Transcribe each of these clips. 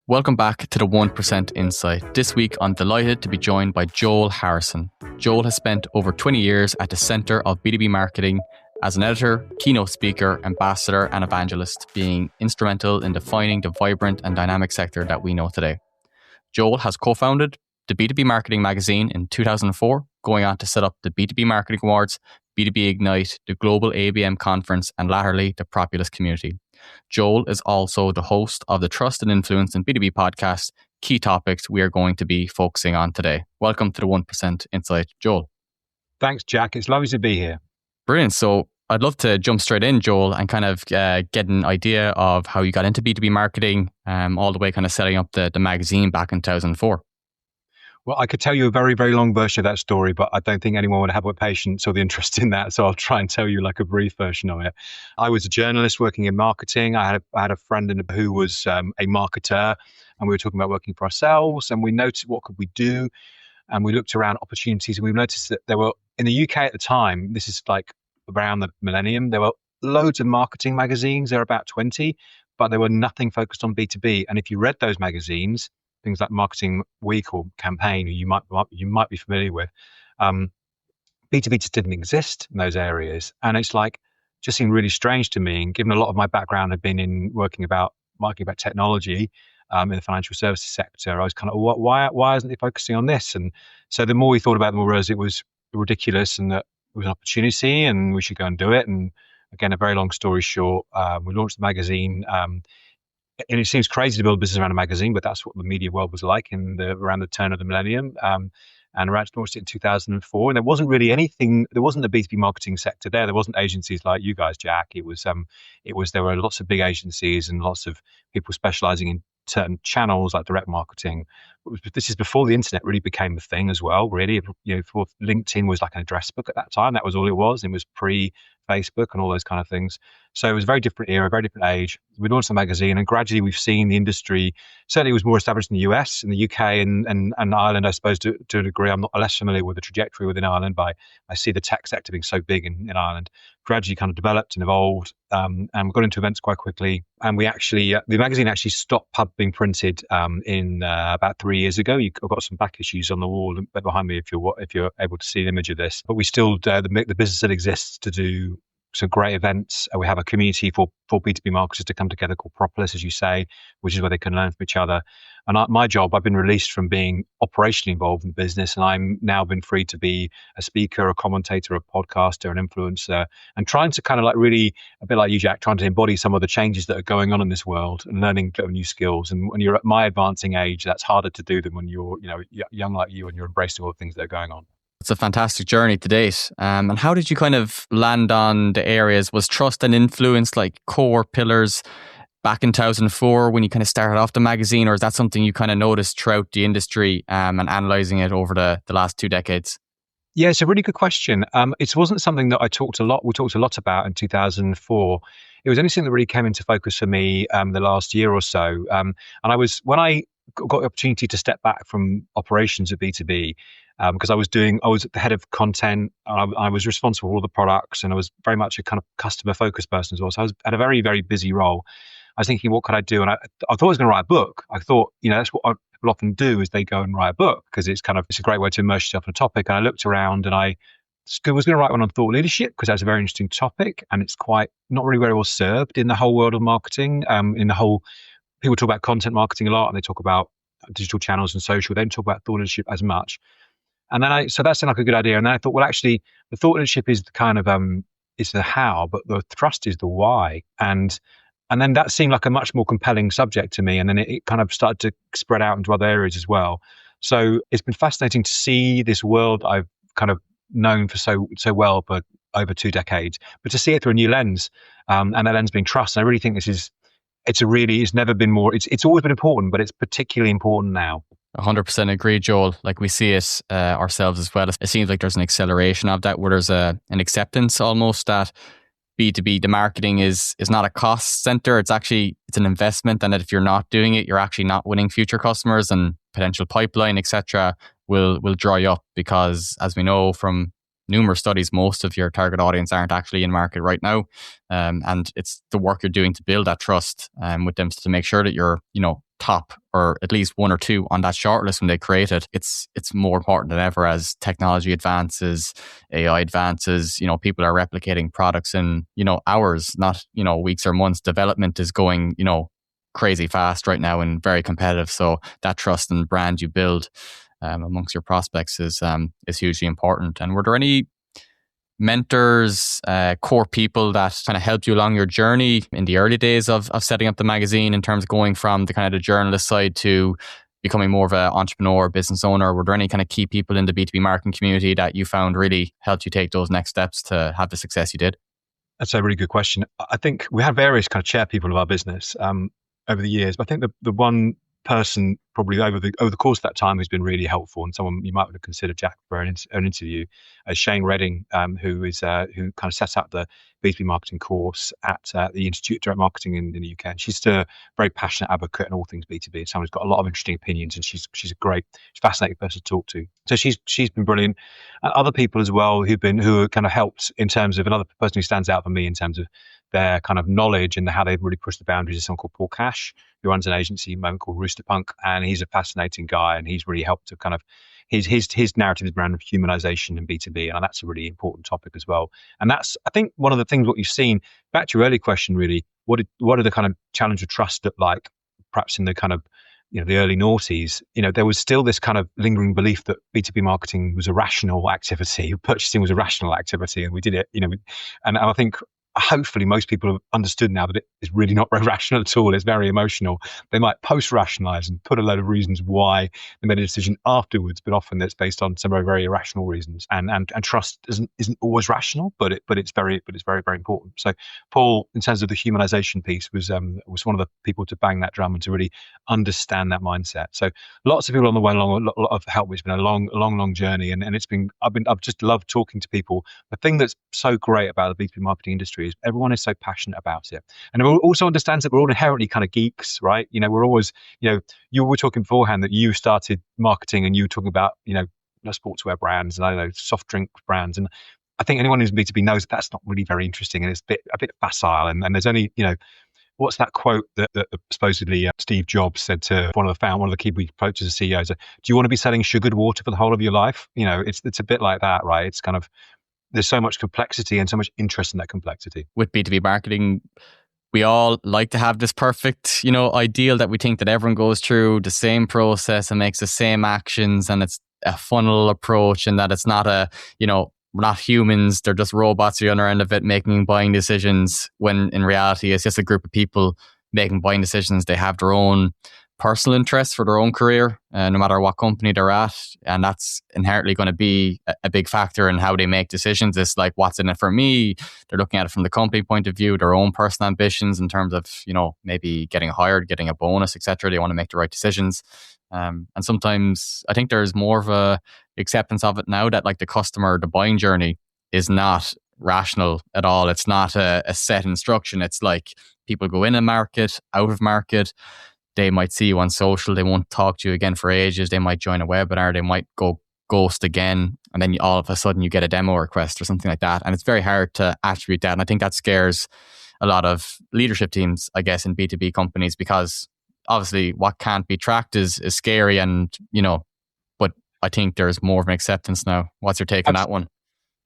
Welcome back to the 1% Insight. This week, I'm delighted to be joined by Joel Harrison. Joel has spent over 20 years at the center of B2B marketing as an editor, keynote speaker, ambassador, and evangelist, being instrumental in defining the vibrant and dynamic sector that we know today. Joel has co-founded the B2B Marketing magazine in 2004, going on to set up the B2B Marketing Awards, B2B Ignite, the Global ABM Conference, and latterly, the Propolis community. Joel is also the host of the Trust and Influence in B2B podcast, key topics we are going to be focusing on today. Welcome to the 1% Insight, Joel. Thanks, Jack. It's lovely to be here. Brilliant. So I'd love to jump straight in, Joel, and kind of get an idea of how you got into B2B marketing, all the way kind of setting up the magazine back in 2004. Well, I could tell you a very, very long version of that story, but I don't think anyone would have the patience or the interest in that. So I'll try and tell you like a brief version of it. I was a journalist working in marketing. I had a friend who was a marketer, and we were talking about working for ourselves. And we noticed what could we do, and we looked around opportunities, and we noticed that there were in the UK at the time. This is like around the millennium. There were loads of marketing magazines. There were about 20, but there were nothing focused on B2B. And if you read those magazines, things like Marketing Week or Campaign, you might be familiar with, B2B just didn't exist in those areas. And it's like, just seemed really strange to me. And given a lot of my background had been in marketing about technology in the financial services sector, I was kind of, why isn't it focusing on this? And so the more we thought about it, the more it was ridiculous and that it was an opportunity and we should go and do it. And again, a very long story short, we launched the magazine. And it seems crazy to build a business around a magazine, but that's what the media world was like around the turn of the millennium. And Raj launched it in 2004. And there wasn't really anything, there wasn't a B2B marketing sector there. There wasn't agencies like you guys, Jack. There were lots of big agencies and lots of people specializing in certain channels like direct marketing. This is before the internet really became a thing as well, really. Before LinkedIn was like an address book at that time. That was all it was. It was pre-Facebook and all those kind of things. So it was a very different era, very different age. We launched the magazine, and gradually we've seen the industry, certainly it was more established in the US, in the UK and Ireland, I suppose, to a degree. I'm not less familiar with the trajectory within Ireland, but I see the tech sector being so big in Ireland. Gradually kind of developed and evolved, and we got into events quite quickly. And we actually, the magazine actually stopped being printed in about 3 years ago. I've got some back issues on the wall behind me if you're able to see an image of this. But we still, the business that exists to do some great events. We have a community for B2B marketers to come together called Propolis, as you say, which is where they can learn from each other. And my job, I've been released from being operationally involved in the business, and I'm now been free to be a speaker, a commentator, a podcaster, an influencer, and trying to kind of like really, a bit like you, Jack, trying to embody some of the changes that are going on in this world and learning new skills. And when you're at my advancing age, that's harder to do than when you're young like you and you're embracing all the things that are going on. It's a fantastic journey to date. And how did you kind of land on the areas? Was trust and influence like core pillars back in 2004 when you kind of started off the magazine, or is that something you kind of noticed throughout the industry and analysing it over the last 2 decades? Yeah, it's a really good question. It wasn't something that we talked a lot about in 2004. It was anything that really came into focus for me the last year or so. And when I got the opportunity to step back from operations at B2B, because I was the head of content, I was responsible for all the products, and I was very much a kind of customer focused person as well. So I had a very, very busy role. I was thinking, what could I do? And I thought I was going to write a book. I thought, that's what people often do, is they go and write a book because it's a great way to immerse yourself in a topic. And I looked around and I was going to write one on thought leadership because that's a very interesting topic, and it's quite not really very well served in the whole world of marketing. People talk about content marketing a lot, and they talk about digital channels and social. They don't talk about thought leadership as much. And then so that sounded like a good idea. And then I thought, well, actually, the thought leadership is the kind of is the how, but the thrust is the why. And then that seemed like a much more compelling subject to me. And then it kind of started to spread out into other areas as well. So it's been fascinating to see this world I've kind of known for so well for over 2 decades, but to see it through a new lens, and that lens being trust. And I really think it's never been more. It's always been important, but it's particularly important now. 100% agree, Joel. Like we see it ourselves as well. It seems like there's an acceleration of that, where there's an acceptance almost that B2B, the marketing is not a cost center. It's an investment, and that if you're not doing it, you're actually not winning future customers, and potential pipeline, etc., will dry up, because as we know from numerous studies, most of your target audience aren't actually in market right now. And it's the work you're doing to build that trust with them to make sure that you're, top or at least one or two on that shortlist when they create it. It's more important than ever as technology advances, AI advances, people are replicating products in, hours, not, weeks or months. Development is going, crazy fast right now and very competitive. So that trust and brand you build amongst your prospects is hugely important. And were there any mentors, core people that kind of helped you along your journey in the early days of setting up the magazine in terms of going from the kind of the journalist side to becoming more of an entrepreneur, business owner? Were there any kind of key people in the B2B marketing community that you found really helped you take those next steps to have the success you did? That's a really good question. I think we had various kind of chair people of our business over the years, but I think the one person probably over the course of that time who's been really helpful, and someone you might want to consider Jack for an interview, Shane Redding, who kind of set up the B2B marketing course at the Institute of Direct Marketing in the UK. And she's a very passionate advocate on all things B2B. Someone who's got a lot of interesting opinions, and she's a fascinating person to talk to. So she's been brilliant. Other people as well who have kind of helped in terms of, another person who stands out for me in terms of their kind of knowledge and how they've really pushed the boundaries is someone called Paul Cash, who runs an agency moment called Roosterpunk, and he's a fascinating guy, and he's really helped to kind of his narrative is around humanization and B2B, and that's a really important topic as well. And that's, I think, one of the things what you've seen. Back to your early question, really, what are the kind of challenge of trust look like? Perhaps in the kind of the early noughties, there was still this kind of lingering belief that B2B marketing was a rational activity, purchasing was a rational activity, and we did it, and I think hopefully most people have understood now that it is really not very rational at all. It's very emotional. They might post-rationalize and put a load of reasons why they made a decision afterwards, but often that's based on some very, very irrational reasons. And trust isn't always rational, but it's very, very important. So Paul, in terms of the humanization piece, was one of the people to bang that drum and to really understand that mindset. So lots of people on the way along, a lot of help. It's been a long journey, and I've just loved talking to people. The thing that's so great about the B2B marketing industry is everyone is so passionate about it, and everyone also understands that we're all inherently kind of geeks, right? We're always, you were talking beforehand that you started marketing and you were talking about, sportswear brands and I don't know, soft drink brands, and I think anyone who's B2B knows that that's not really very interesting, and it's a bit facile, and there's only, what's that quote that supposedly Steve Jobs said to one of the key approaches as CEOs? Do you want to be selling sugared water for the whole of your life? It's a bit like that, right? It's kind of, there's so much complexity and so much interest in that complexity. With B2B marketing, we all like to have this perfect, ideal that we think that everyone goes through the same process and makes the same actions, and it's a funnel approach, and that it's not we're not humans, they're just robots at the other end of it making buying decisions, when in reality it's just a group of people making buying decisions. They have their own personal interests for their own career, no matter what company they're at, and that's inherently going to be a big factor in how they make decisions. It's like, what's in it for me? They're looking at it from the company point of view, their own personal ambitions in terms of, maybe getting hired, getting a bonus, etc. They want to make the right decisions, and sometimes I think there's more of a acceptance of it now that, like, the customer, the buying journey is not rational at all. It's not a set instruction. It's like people go in a market, out of market. They might see you on social. They won't talk to you again for ages. They might join a webinar. They might go ghost again. And then all of a sudden you get a demo request or something like that. And it's very hard to attribute that. And I think that scares a lot of leadership teams, I guess, in B2B companies, because obviously what can't be tracked is scary. And, but I think there's more of an acceptance now. What's your take on that one?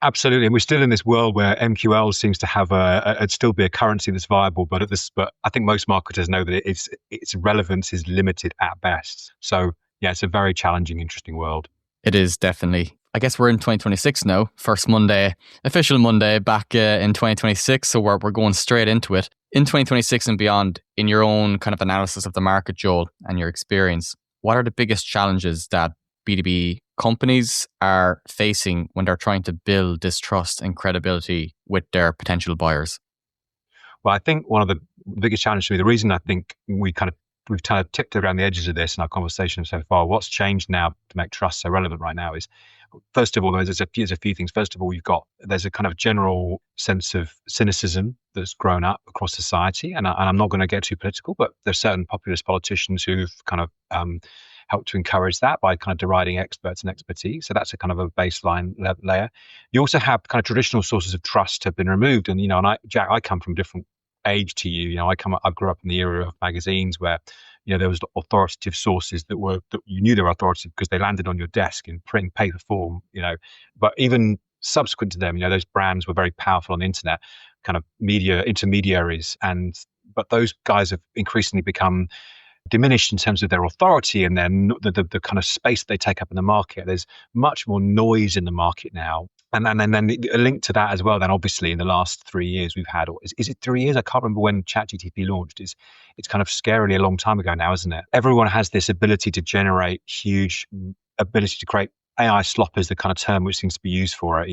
Absolutely, and we're still in this world where MQL seems to have it'd still be a currency that's viable, but I think most marketers know that its relevance is limited at best. So yeah, it's a very challenging, interesting world. It is, definitely. I guess we're in 2026 now, first Monday, official Monday back in 2026. So we're going straight into it. In 2026 and beyond, in your own kind of analysis of the market, Joel, and your experience, what are the biggest challenges that B2B companies are facing when they're trying to build this trust and credibility with their potential buyers? Well, I think one of the biggest challenges for me, the reason I think we've kind of tipped around the edges of this in our conversation so far, what's changed now to make trust so relevant right now is, first of all, there's a few things. First of all, there's a kind of general sense of cynicism that's grown up across society. And I'm not going to get too political, but there's certain populist politicians who've kind of help to encourage that by kind of deriding experts and expertise. So that's a kind of a baseline layer. You also have kind of traditional sources of trust have been removed. And, Jack, I come from a different age to you. I grew up in the era of magazines where, there was authoritative sources that you knew they were authoritative because they landed on your desk in print and paper form, but even subsequent to them, those brands were very powerful on the internet, kind of media intermediaries. But those guys have increasingly become diminished in terms of their authority and then the kind of space they take up in the market. There's much more noise in the market now. And then a link to that as well, then obviously in the last 3 years we've had, or is it 3 years? I can't remember when ChatGPT launched. It's kind of scarily a long time ago now, isn't it? Everyone has this ability to generate huge ability to create AI slop is the kind of term which seems to be used for it.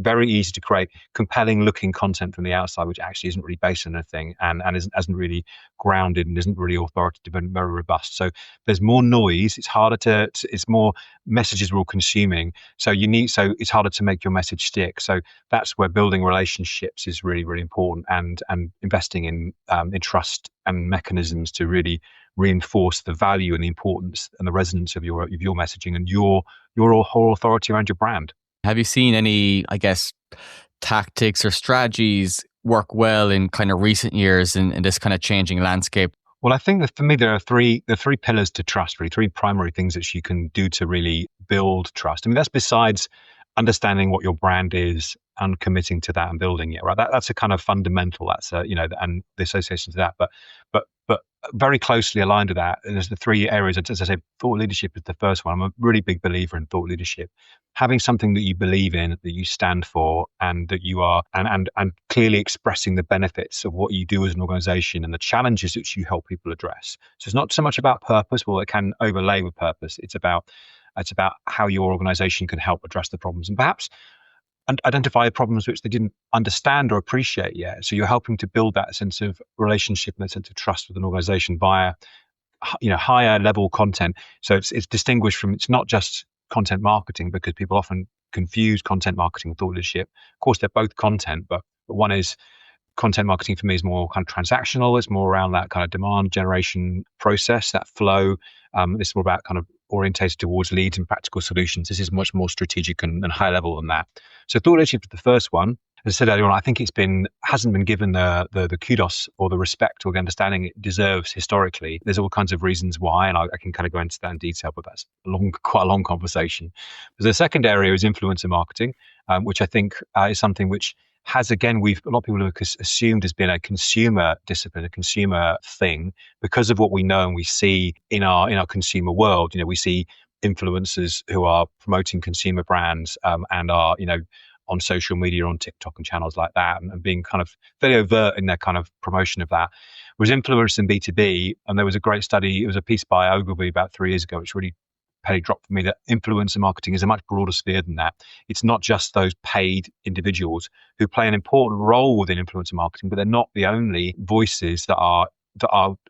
Very easy to create compelling looking content from the outside, which actually isn't really based on anything and isn't really grounded and isn't really authoritative and very robust. So there's more noise. It's harder it's more messages we're all consuming. So it's harder to make your message stick. So that's where building relationships is really, really important and investing in trust and mechanisms to really reinforce the value and the importance and the resonance of your messaging and your whole authority around your brand. Have you seen any, I guess, tactics or strategies work well in kind of recent years in this kind of changing landscape? Well, I think that for me, there are three pillars to trust, really, three primary things that you can do to really build trust. I mean, that's besides understanding what your brand is and committing to that and building it, right? That's a kind of fundamental, and the association to that. But very closely aligned to that, and there's the three areas. As I say, thought leadership is the first one. I'm a really big believer in thought leadership. Having something that you believe in, that you stand for, and that you are, and clearly expressing the benefits of what you do as an organization and the challenges which you help people address. So it's not so much about purpose, well, it can overlay with purpose. It's about how your organization can help address the problems and perhaps identify problems which they didn't understand or appreciate yet. So you're helping to build that sense of relationship and that sense of trust with an organization via, higher level content. So it's distinguished from, it's not just content marketing, because people often confuse content marketing with thought leadership. Of course, they're both content, but one is content marketing for me is more kind of transactional. It's more around that kind of demand generation process, that flow. This is more about kind of orientated towards leads and practical solutions. This is much more strategic and high level than that. So thought leadership is the first one. As I said earlier on, I think hasn't been given the kudos or the respect or the understanding it deserves historically. There's all kinds of reasons why, and I can kind of go into that in detail, but that's quite a long conversation. The second area is influencer marketing, which I think is something which has, again, a lot of people have assumed has been a consumer discipline, a consumer thing, because of what we know and we see in our consumer world. We see influencers who are promoting consumer brands and are, on social media, on TikTok and channels like that, and being kind of very overt in their kind of promotion of that. Whereas influencers in B2B, and there was a great study, it was a piece by Ogilvy about 3 years ago, which really penny dropped for me, that influencer marketing is a much broader sphere than that. It's not just those paid individuals who play an important role within influencer marketing, but they're not the only voices that are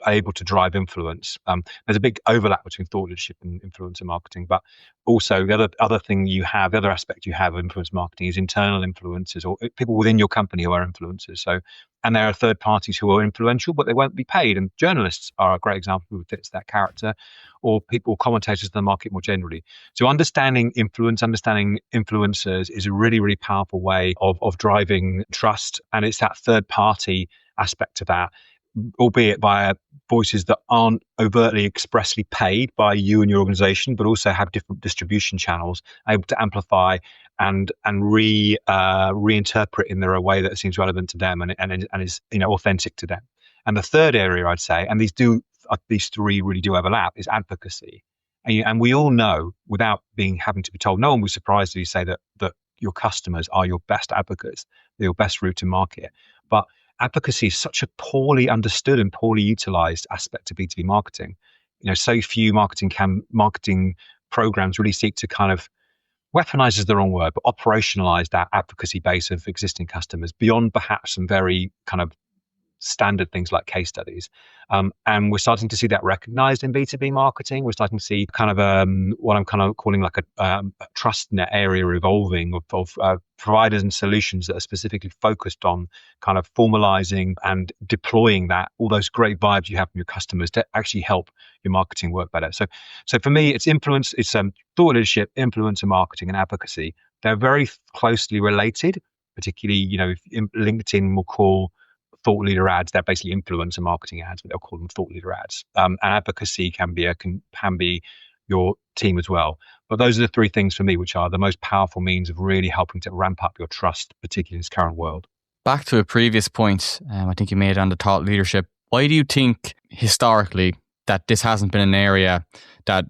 able to drive influence. There's a big overlap between thought leadership and influencer marketing, but also the other aspect you have of influence marketing is internal influencers or people within your company who are influencers. So, and there are third parties who are influential, but they won't be paid. And journalists are a great example who fits that character, or commentators in the market more generally. So understanding influencers is a really, really powerful way of driving trust. And it's that third party aspect to that, albeit via voices that aren't overtly expressly paid by you and your organization, but also have different distribution channels, able to amplify and reinterpret in a way that seems relevant to them and is authentic to them. And the third area, I'd say, and these three really do overlap, is advocacy. And we all know, without having to be told, no one was surprised if you say that your customers are your best advocates, they're your best route to market. But advocacy is such a poorly understood and poorly utilized aspect of B2B marketing. So few marketing programs really seek to kind of, weaponize is the wrong word, but operationalize that advocacy base of existing customers beyond perhaps some very kind of standard things like case studies. And we're starting to see that recognized in B2B marketing. We're starting to see kind of what I'm kind of calling like a trust net area evolving of providers and solutions that are specifically focused on kind of formalizing and deploying all those great vibes you have from your customers to actually help your marketing work better. So for me, it's influence, it's thought leadership, influencer marketing, and advocacy. They're very closely related, particularly, if LinkedIn will call thought leader ads, they're basically influencer marketing ads, but they'll call them thought leader ads. And advocacy can be your team as well. But those are the three things for me, which are the most powerful means of really helping to ramp up your trust, particularly in this current world. Back to a previous point, I think you made on the thought leadership. Why do you think historically that this hasn't been an area that,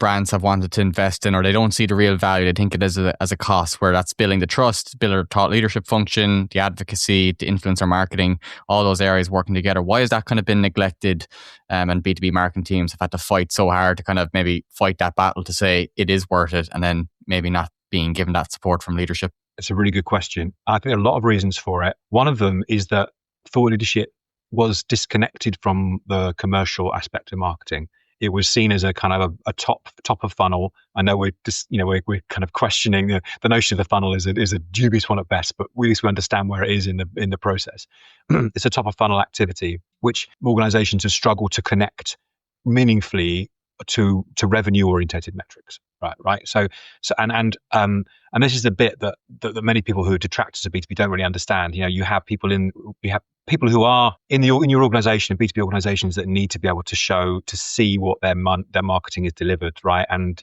brands have wanted to invest in, or they don't see the real value? They think it is as a cost, where that's building the trust, building a thought leadership function, the advocacy, the influencer marketing, all those areas working together. Why has that kind of been neglected? And B2B marketing teams have had to fight so hard to kind of maybe fight that battle to say it is worth it, and then maybe not being given that support from leadership. It's a really good question. I think there are a lot of reasons for it. One of them is that thought leadership was disconnected from the commercial aspect of marketing. It was seen as a kind of a top of funnel. I know we're kind of questioning the notion of the funnel is a dubious one at best, but at least we understand where it is in the process. It's a top of funnel activity which organizations have struggled to connect meaningfully to revenue orientated metrics. Right. So this is the bit that many people who are detractors of B2B don't really understand. You have people who are in your organization, B2B organizations, that need to be able to see what their marketing is delivered, right? And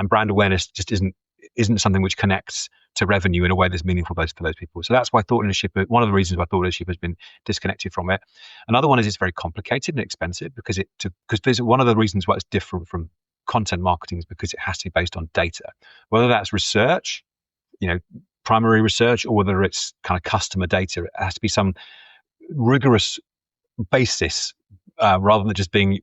brand awareness just isn't something which connects to revenue in a way that's meaningful for those people. So that's why thought leadership, one of the reasons why thought leadership has been disconnected from it. Another one is it's very complicated and expensive because there's one of the reasons why it's different from content marketing is because it has to be based on data, whether that's research, primary research, or whether it's kind of customer data. It has to be some rigorous basis rather than just being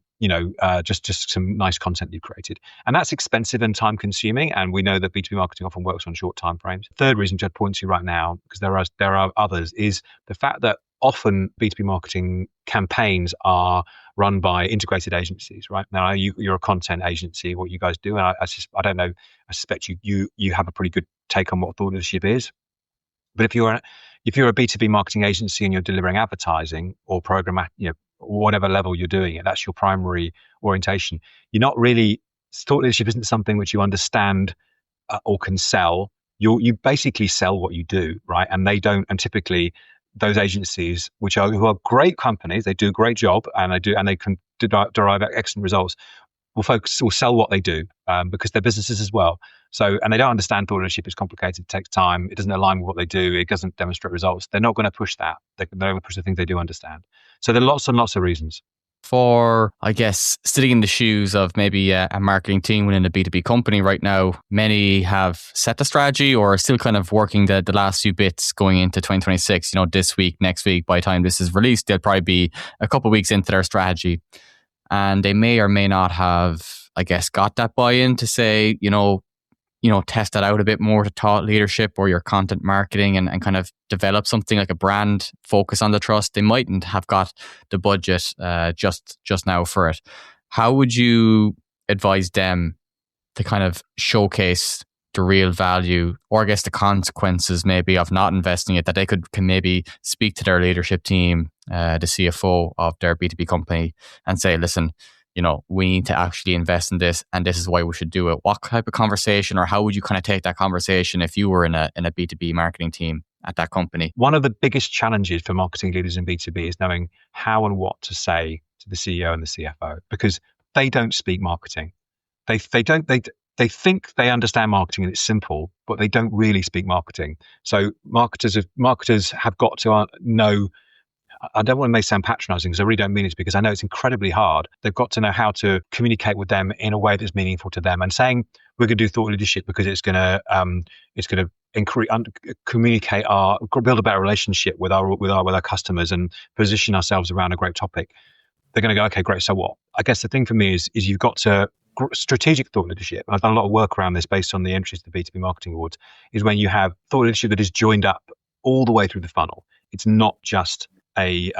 just some nice content you've created. And that's expensive and time consuming. And we know that B2B marketing often works on short time frames. Third reason, which I'd point to right now, because there are others, is the fact that often B2B marketing campaigns are run by integrated agencies, right? Now, you're a content agency, what you guys do, and I don't know, I suspect you have a pretty good take on what thought leadership is. But if you're a B2B marketing agency and you're delivering advertising or program, whatever level you're doing it, that's your primary orientation. You're not really, thought leadership isn't something which you understand or can sell. You basically sell what you do, right? And they don't, and typically those agencies, who are great companies, they do a great job, and they can derive excellent results, will sell what they do because they're businesses as well. So, and they don't understand thought leadership is complicated, it takes time, it doesn't align with what they do, it doesn't demonstrate results. They're not going to push that. They're going to push the things they do understand. So there are lots and lots of reasons. For, I guess, sitting in the shoes of maybe a marketing team within a B2B company right now, many have set the strategy or are still kind of working the last few bits going into 2026. This week, next week, by the time this is released, they'll probably be a couple of weeks into their strategy. And they may or may not have, I guess, got that buy-in to say, test that out a bit more to thought leadership or your content marketing and kind of develop something like a brand focus on the trust. They mightn't have got the budget just now for it. How would you advise them to kind of showcase the real value, or I guess the consequences maybe of not investing it, that they can maybe speak to their leadership team, the CFO of their B2B company, and say, listen, we need to actually invest in this, and this is why we should do it. What type of conversation, or how would you kind of take that conversation if you were in a B2B marketing team at that company? One of the biggest challenges for marketing leaders in B2B is knowing how and what to say to the CEO and the CFO, because they don't speak marketing. They think they understand marketing and it's simple, but they don't really speak marketing. So marketers have got to know. I don't want to make it sound patronizing, because I really don't mean it, because I know it's incredibly hard. They've got to know how to communicate with them in a way that's meaningful to them. And saying we're going to do thought leadership because it's going to communicate build a better relationship with our customers and position ourselves around a great topic. They're going to go, okay, great. So what? I guess the thing for me is you've got to strategic thought leadership. I've done a lot of work around this based on the entries to the B2B Marketing Awards. Is when you have thought leadership that is joined up all the way through the funnel. It's not just a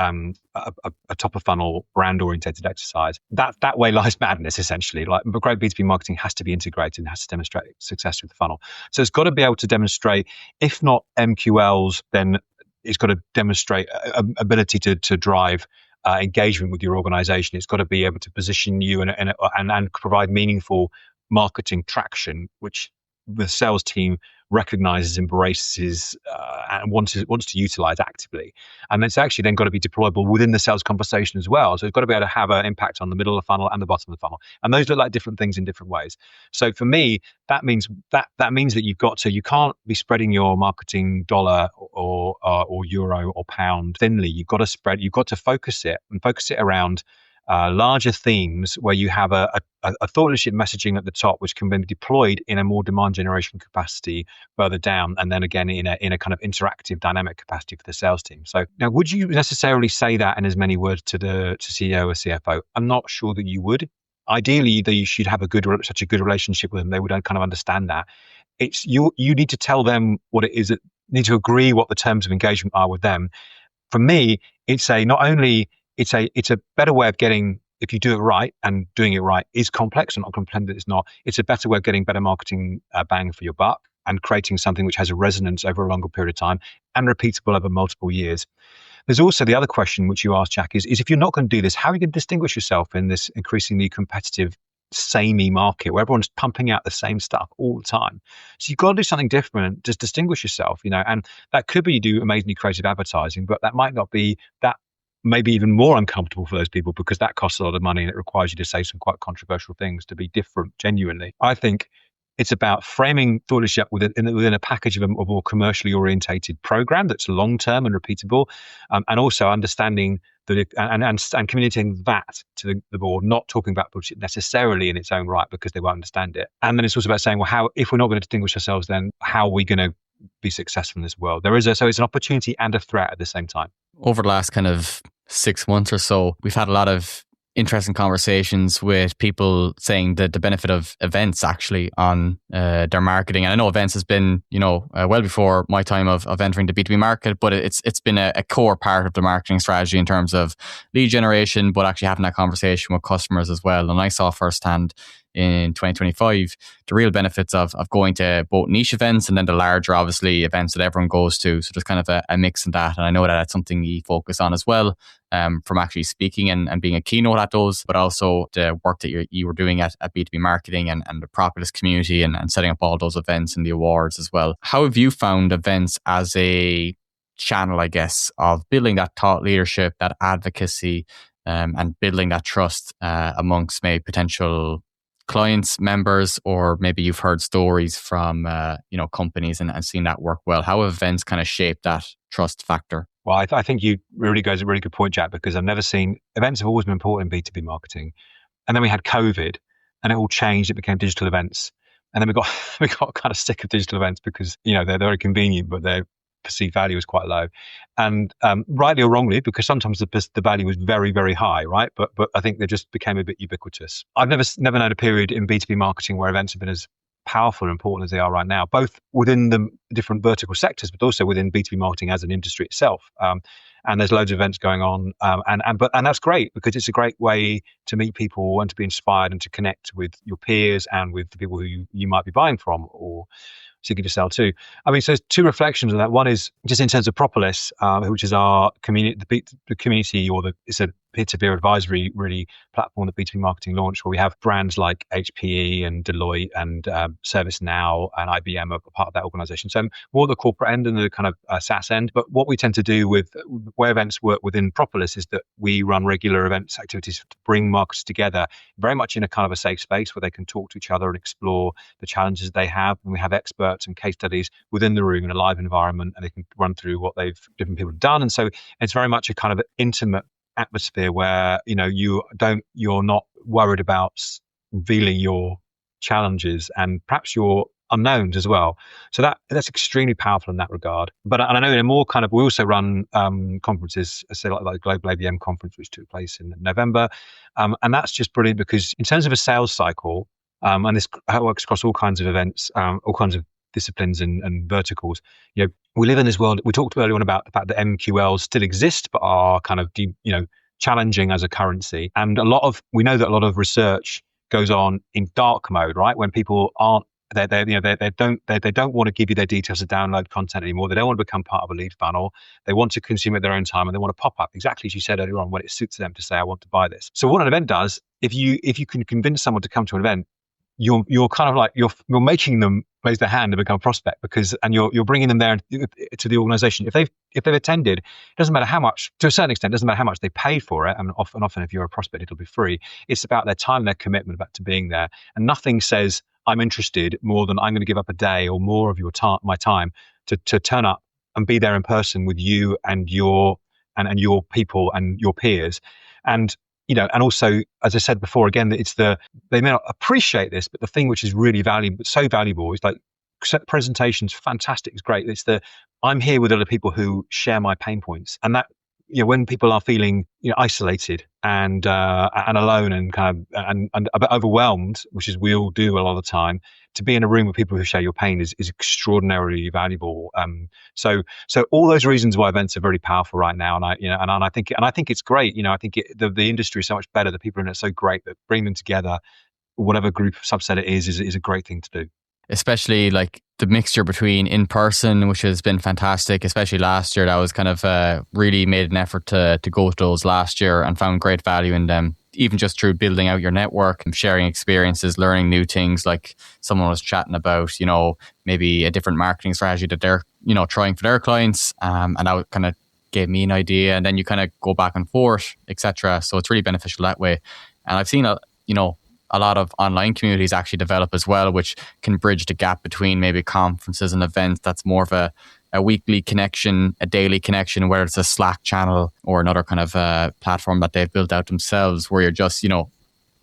top of funnel brand oriented exercise. That way lies madness, essentially. Like, but great B2B marketing has to be integrated and has to demonstrate success with the funnel. So it's got to be able to demonstrate, if not MQLs, then it's got to demonstrate ability to drive engagement with your organization. It's got to be able to position you and provide meaningful marketing traction, which the sales team recognizes, embraces, and wants to utilize actively. And it's actually then got to be deployable within the sales conversation as well. So it's got to be able to have an impact on the middle of the funnel and the bottom of the funnel. And those look like different things in different ways. So for me, that means that you can't be spreading your marketing dollar or euro or pound thinly. You've got to focus it around larger themes where you have a thought leadership messaging at the top, which can be deployed in a more demand generation capacity further down, and then again in a kind of interactive, dynamic capacity for the sales team. So now, would you necessarily say that in as many words to CEO or CFO? I'm not sure that you would. Ideally, you should have such a good relationship with them. They would kind of understand that. It's you need to tell them what it is. Need to agree what the terms of engagement are with them. For me, it's a better way of getting, if you do it right, and doing it right is complex. I'm not going to pretend that it's not. It's a better way of getting better marketing bang for your buck and creating something which has a resonance over a longer period of time and repeatable over multiple years. There's also the other question which you asked, Jack, is if you're not going to do this, how are you going to distinguish yourself in this increasingly competitive, samey market where everyone's pumping out the same stuff all the time? So you've got to do something different to distinguish yourself, and that could be you do amazingly creative advertising, but that might not be that. Maybe even more uncomfortable for those people because that costs a lot of money and it requires you to say some quite controversial things to be different genuinely. I think it's about framing thought leadership within a package of a more commercially orientated program that's long-term and repeatable, and also understanding that and communicating that to the board, not talking about bullshit necessarily in its own right because they won't understand it. And then it's also about saying, well, if we're not going to distinguish ourselves, then how are we going to be successful in this world? So it's an opportunity and a threat at the same time. Over the last kind of 6 months or so, we've had a lot of interesting conversations with people saying that the benefit of events actually on their marketing. And I know events has been, well before my time of entering the B2B market, but it's been a core part of the marketing strategy in terms of lead generation, but actually having that conversation with customers as well. And I saw firsthand in 2025 the real benefits of going to both niche events and then the larger, obviously, events that everyone goes to. So there's kind of a mix in that. And I know that that's something you focus on as well, from actually speaking and being a keynote at those, but also the work that you were doing at B2B Marketing and the Propolis community and setting up all those events and the awards as well. How have you found events as a channel, I guess, of building that thought leadership, that advocacy, and building that trust amongst maybe potential clients, members, or maybe you've heard stories from companies and seen that work well? How have events kind of shaped that trust factor? Well, I think you really goes a really good point, Jack, because I've never seen events have always been important in B2B marketing, and then we had COVID, and it all changed. It became digital events, and then we got kind of sick of digital events because they're very convenient, but their perceived value is quite low, and rightly or wrongly, because sometimes the value was very, very high, right? But I think they just became a bit ubiquitous. I've never known a period in B2B marketing where events have been as powerful and important as they are right now, both within the different vertical sectors, but also within B2B marketing as an industry itself. And there's loads of events going on, and that's great because it's a great way to meet people and to be inspired and to connect with your peers and with the people who you might be buying from or seeking to sell to. I mean, so there's two reflections on that. One is just in terms of Propolis, which is our community, the community, it's a peer-to-peer advisory really platform that B2B Marketing launched, where we have brands like HPE and Deloitte and ServiceNow and IBM are part of that organization. So more the corporate end and the kind of SaaS end. But what we tend to do with where events work within Propolis is that we run regular events activities to bring marketers together, very much in a kind of a safe space where they can talk to each other and explore the challenges they have. And we have experts and case studies within the room in a live environment, and they can run through what different people have done. And so it's very much a kind of intimate atmosphere where you're not worried about revealing your challenges and perhaps your unknowns as well. So that's extremely powerful in that regard. But and I know in a more kind of, we also run conferences, say like the Global ABM Conference, which took place in November, and that's just brilliant because in terms of a sales cycle, and this how it works across all kinds of events, all kinds of disciplines and verticals. We live in this world. We talked earlier on about the fact that MQLs still exist, but are kind of challenging as a currency. And we know that a lot of research goes on in dark mode, right? When people aren't they don't want to give you their details to download content anymore. They don't want to become part of a lead funnel. They want to consume at their own time, and they want to pop up exactly as you said earlier on when it suits them to say, I want to buy this. So what an event does, if you can convince someone to come to an event, you're kind of like you're making them raise their hand and become a prospect, and you're bringing them there to the organization. If they've attended, it doesn't matter how much, to a certain extent, it doesn't matter how much they paid for it. And often if you're a prospect, it'll be free. It's about their time, their commitment back to being there. And nothing says I'm interested more than I'm going to give up a day or more of my time to turn up and be there in person with you and your people and your peers. And and also, as I said before, again, they may not appreciate this, but the thing which is really so valuable is like presentations, fantastic, it's great. I'm here with other people who share my pain points, and that when people are feeling isolated and alone and kind of and a bit overwhelmed, which is we all do a lot of the time, to be in a room with people who share your pain is extraordinarily valuable. So all those reasons why events are very powerful right now, and I think it's great. I think the industry is so much better. The people in it are so great that bringing them together, whatever group subset it is a great thing to do. Especially like the mixture between in person, which has been fantastic, especially last year. That was kind of really made an effort to go to those last year and found great value in them, even just through building out your network and sharing experiences, learning new things. Like someone was chatting about, maybe a different marketing strategy that they're, trying for their clients. And that kind of gave me an idea, and then you kind of go back and forth, etc. So it's really beneficial that way. And I've seen a lot of online communities actually develop as well, which can bridge the gap between maybe conferences and events. That's more of a weekly connection, a daily connection, whether it's a Slack channel or another kind of platform that they've built out themselves, where you're just,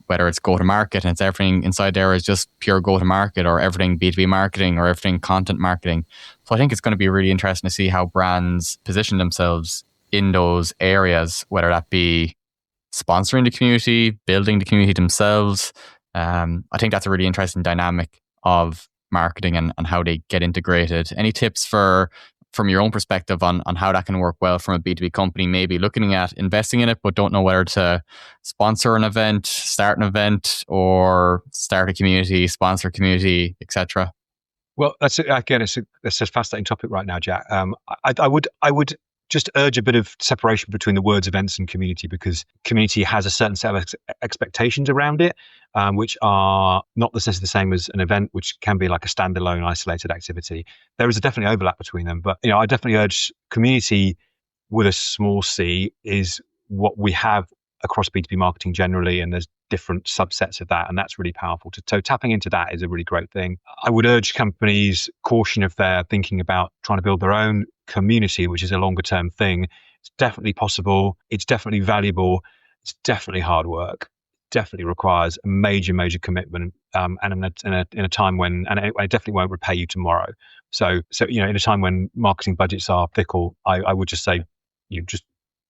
whether it's go-to-market and it's everything inside there is just pure go-to-market, or everything B2B marketing, or everything content marketing. So I think it's going to be really interesting to see how brands position themselves in those areas, whether that be sponsoring the community, building the community themselves. I think that's a really interesting dynamic of marketing and how they get integrated. Any tips from your own perspective on how that can work well from a B2B company, maybe looking at investing in it, but don't know whether to sponsor an event, start an event, or start a community, sponsor a community, etc.? Well, it's a fascinating topic right now, Jack. I would just urge a bit of separation between the words events and community, because community has a certain set of expectations around it, which are not necessarily the same as an event, which can be like a standalone, isolated activity. There is definitely overlap between them, but I definitely urge community with a small c is what we have across B2B marketing generally, and there's different subsets of that, and that's really powerful. So tapping into that is a really great thing. I would urge companies caution if they're thinking about trying to build their own community, which is a longer term thing. It's definitely possible. It's definitely valuable. It's definitely hard work. Definitely requires a major commitment, and in a time when, and it definitely won't repay you tomorrow. So in a time when marketing budgets are fickle, I would just say just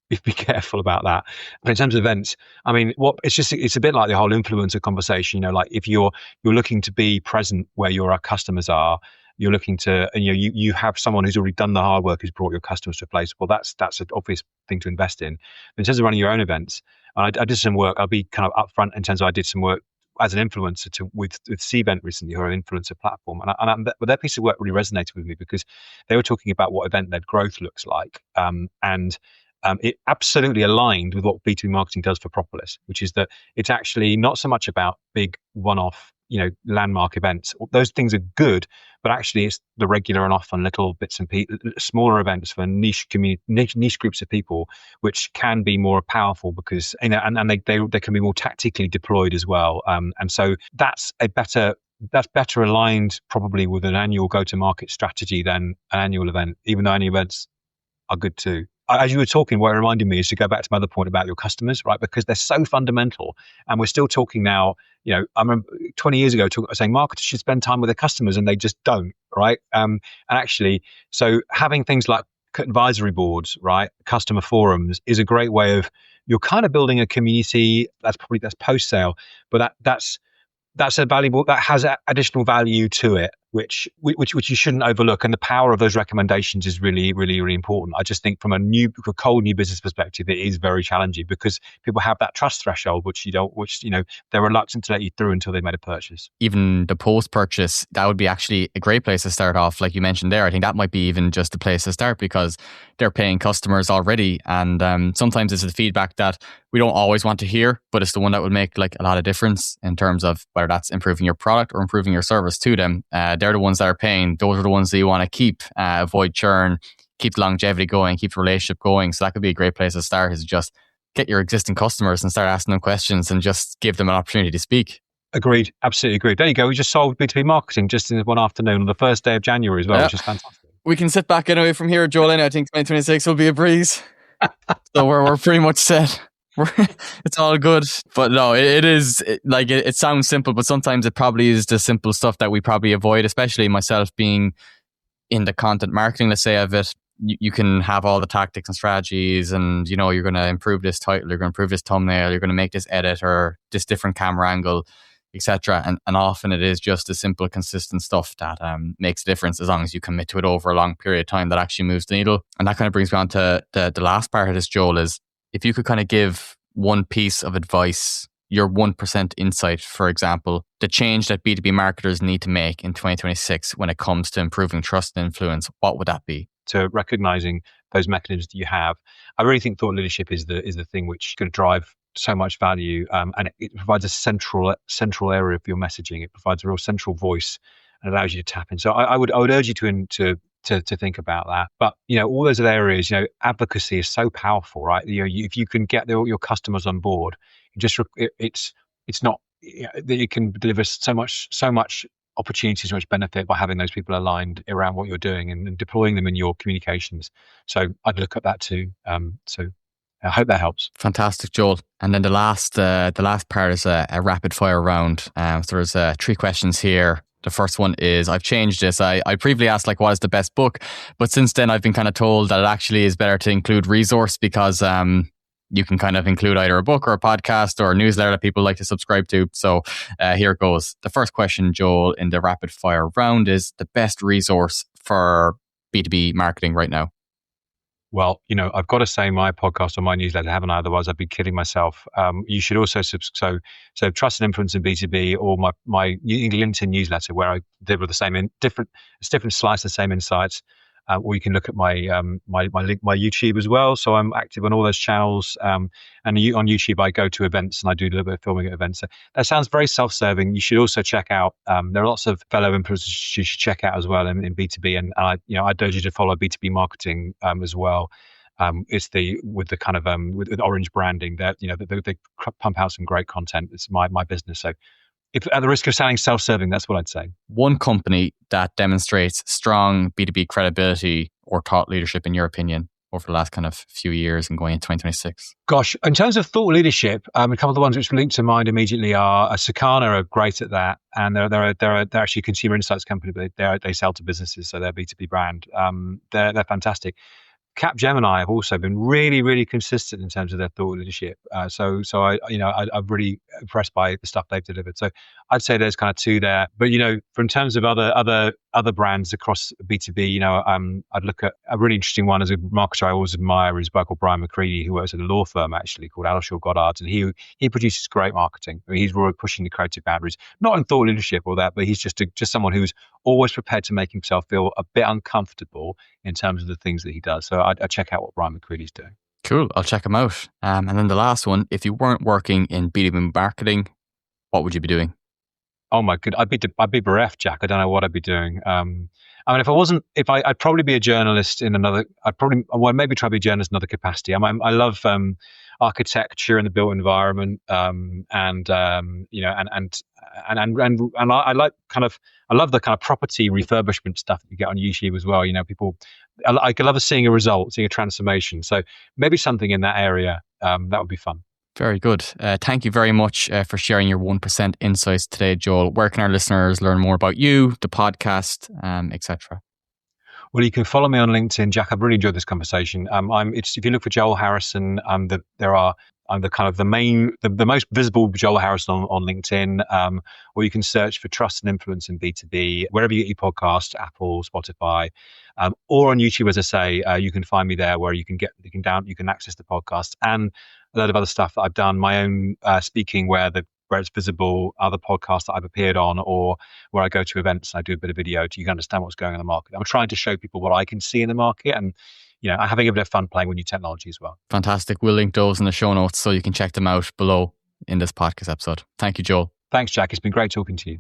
be careful about that. But in terms of events, I mean, it's a bit like the whole influencer conversation. Like if you're looking to be present where your customers are, you're looking to, and you have someone who's already done the hard work, who's brought your customers to a place. Well, that's an obvious thing to invest in. But in terms of running your own events, I did some work. I'll be kind of upfront in terms of I did some work as an influencer with Cvent recently, who are an influencer platform, and their piece of work really resonated with me because they were talking about what event-led growth looks like, and it absolutely aligned with what B2B marketing does for Propolis, which is that it's actually not so much about big one-off, landmark events. Those things are good, but actually it's the regular and often little bits and smaller events for niche groups of people, which can be more powerful because, and they can be more tactically deployed as well. And so that's better aligned probably with an annual go-to-market strategy than an annual event, even though annual events are good too. As you were talking, what it reminded me is to go back to my other point about your customers, right? Because they're so fundamental, and we're still talking now. I remember 20 years ago saying marketers should spend time with their customers, and they just don't, right? And actually, so having things like advisory boards, right, customer forums, is a great way of, you're kind of building a community. That's post sale, but that's a valuable, that has additional value to it, which you shouldn't overlook. And the power of those recommendations is really, really, really important. I just think from a cold new business perspective, it is very challenging because people have that trust threshold, which they're reluctant to let you through until they've made a purchase. Even the post-purchase, that would be actually a great place to start off. Like you mentioned there, I think that might be even just the place to start because they're paying customers already. And sometimes it's the feedback that we don't always want to hear, but it's the one that will make like a lot of difference in terms of whether that's improving your product or improving your service to them. They're the ones that are paying. Those are the ones that you want to keep, avoid churn, keep the longevity going, keep the relationship going. So that could be a great place to start, is just get your existing customers and start asking them questions and just give them an opportunity to speak. Agreed. Absolutely agreed. There you go. We just solved B2B marketing just in one afternoon on the first day of January as well, which is fantastic. We can sit back anyway from here, Joel. I think 2026 will be a breeze. So we're pretty much set. It's all good. But no, it sounds simple, but sometimes it probably is the simple stuff that we probably avoid, especially myself being in the content marketing, let's say, of it. You can have all the tactics and strategies and, you're going to improve this title, you're going to improve this thumbnail, you're going to make this edit or this different camera angle, etc. And often it is just the simple, consistent stuff that makes a difference as long as you commit to it over a long period of time that actually moves the needle. And that kind of brings me on to the last part of this, Joel, is if you could kind of give one piece of advice, your 1% insight, for example, the change that B2B marketers need to make in 2026 when it comes to improving trust and influence, what would that be? To recognizing those mechanisms that you have. I really think thought leadership is the thing which is going to drive so much value, and it provides a central area for your messaging. It provides a real central voice and allows you to tap in. So I would urge you to think about that. But all those other areas, advocacy is so powerful, right? If you can get your customers on board, it's not that it can deliver so much opportunities, so much benefit by having those people aligned around what you're doing and deploying them in your communications. So I'd look at that too. So I hope that helps. Fantastic, Joel. And then the last part is a rapid fire round. So there's 3 questions here. The first one is, I've changed this. I previously asked what is the best book, but since then I've been kind of told that it actually is better to include resource because you can kind of include either a book or a podcast or a newsletter that people like to subscribe to. So here it goes. The first question, Joel, in the rapid fire round is the best resource for B2B marketing right now. Well, I've got to say my podcast or my newsletter, haven't I? Otherwise, I'd be kidding myself. You should also so Trust and Influence in B2B, or my LinkedIn newsletter, where I deliver the same different slice, the same insights. Or you can look at my YouTube as well. So I'm active on all those channels. And on YouTube, I go to events and I do a little bit of filming at events. So that sounds very self-serving. You should also check out. There are lots of fellow influencers you should check out as well in B2B. And I'd urge you to follow B2B Marketing as well. It's with the kind of with orange branding that they pump out some great content. It's my business. So, if at the risk of sounding self-serving, that's what I'd say. One company that demonstrates strong B2B credibility or thought leadership, in your opinion, over the last kind of few years and going into 2026? Gosh, in terms of thought leadership, a couple of the ones which leap to mind immediately are Sakana are great at that, and they're actually a consumer insights company, but they sell to businesses, so they're a B2B brand. They're fantastic. Capgemini have also been really, really consistent in terms of their thought leadership. So I'm really impressed by the stuff they've delivered. So I'd say there's kind of 2 there. But in terms of other brands across B2B, I'd look at a really interesting one as a marketer I always admire is a guy called Brian McCready, who works at a law firm actually called Alshore Goddard, and he produces great marketing. I mean, he's really pushing the creative boundaries, not in thought leadership or that, but he's just someone who's always prepared to make himself feel a bit uncomfortable in terms of the things that he does. So I'd check out what Brian McCready's doing. Cool. I'll check him out. And then the last one, if you weren't working in B2B marketing, what would you be doing? Oh my good, I'd be bereft, Jack. I don't know what I'd be doing. I'd probably be a journalist in another. Maybe try to be a journalist in another capacity. I love architecture and the built environment, and I love the kind of property refurbishment stuff that you get on YouTube as well. People, I love seeing a result, seeing a transformation. So maybe something in that area, that would be fun. Very good. Thank you very much for sharing your 1% insights today, Joel. Where can our listeners learn more about you, the podcast, etc.? Well, you can follow me on LinkedIn, Jack. I've really enjoyed this conversation. If you look for Joel Harrison, I'm the most visible Joel Harrison on LinkedIn, or you can search for Trust and Influence in B2B, wherever you get your podcasts, Apple, Spotify, or on YouTube, as I say, you can find me there where you can access the podcast and a lot of other stuff that I've done, my own speaking where it's visible, other podcasts that I've appeared on, or where I go to events and I do a bit of video so you can understand what's going on in the market. I'm trying to show people what I can see in the market, and I'm having a bit of fun playing with new technology as well. Fantastic. We'll link those in the show notes so you can check them out below in this podcast episode. Thank you, Joel. Thanks, Jack. It's been great talking to you.